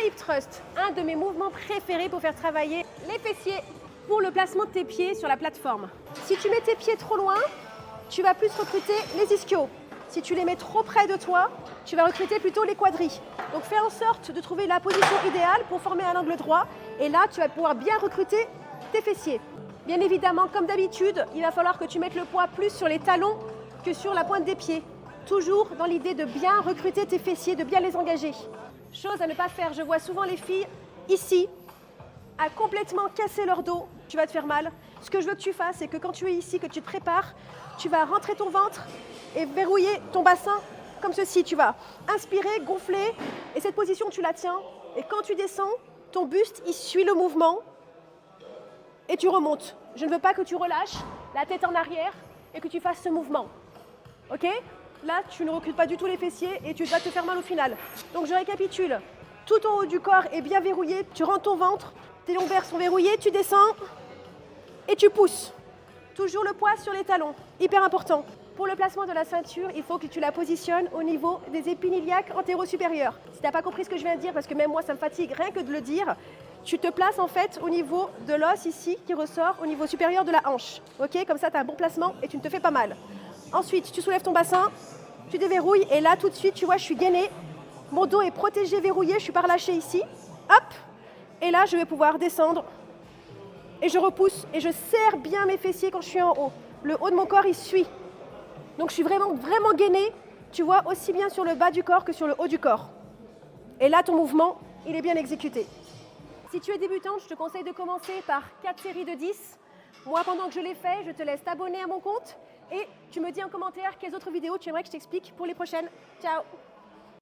hip thrust, un de mes mouvements préférés pour faire travailler les fessiers pour le placement de tes pieds sur la plateforme. Si tu mets tes pieds trop loin, tu vas plus recruter les ischios. Si tu les mets trop près de toi, tu vas recruter plutôt les quadris. Donc fais en sorte de trouver la position idéale pour former un angle droit. Et là, tu vas pouvoir bien recruter tes fessiers. Bien évidemment, comme d'habitude, il va falloir que tu mettes le poids plus sur les talons que sur la pointe des pieds. Toujours dans l'idée de bien recruter tes fessiers, de bien les engager. Chose à ne pas faire, je vois souvent les filles ici, à complètement casser leur dos, tu vas te faire mal. Ce que je veux que tu fasses, c'est que quand tu es ici, que tu te prépares, tu vas rentrer ton ventre et verrouiller ton bassin comme ceci. Tu vas inspirer, gonfler, et cette position, tu la tiens. Et quand tu descends, ton buste, il suit le mouvement et tu remontes. Je ne veux pas que tu relâches la tête en arrière et que tu fasses ce mouvement. Ok ? Là, tu ne recrutes pas du tout les fessiers et tu vas te faire mal au final. Donc je récapitule. Tout en haut du corps est bien verrouillé. Tu rentres ton ventre, tes lombaires sont verrouillés, tu descends et tu pousses. Toujours le poids sur les talons, hyper important. Pour le placement de la ceinture, il faut que tu la positionnes au niveau des épines iliaques antéro-supérieures. Si tu n'as pas compris ce que je viens de dire, parce que même moi ça me fatigue rien que de le dire, tu te places en fait au niveau de l'os ici qui ressort au niveau supérieur de la hanche. Ok, comme ça tu as un bon placement et tu ne te fais pas mal. Ensuite, tu soulèves ton bassin, tu déverrouilles et là tout de suite, tu vois, je suis gainée. Mon dos est protégé, verrouillé, je suis pas relâchée ici. Hop, et là je vais pouvoir descendre et je repousse et je serre bien mes fessiers quand je suis en haut. Le haut de mon corps, il suit. Donc je suis vraiment gainée, tu vois, aussi bien sur le bas du corps que sur le haut du corps. Et là, ton mouvement, il est bien exécuté. Si tu es débutante, je te conseille de commencer par 4 séries de 10. Moi, pendant que je l'ai fait, je te laisse t'abonner à mon compte et tu me dis en commentaire quelles autres vidéos tu aimerais que je t'explique pour les prochaines. Ciao!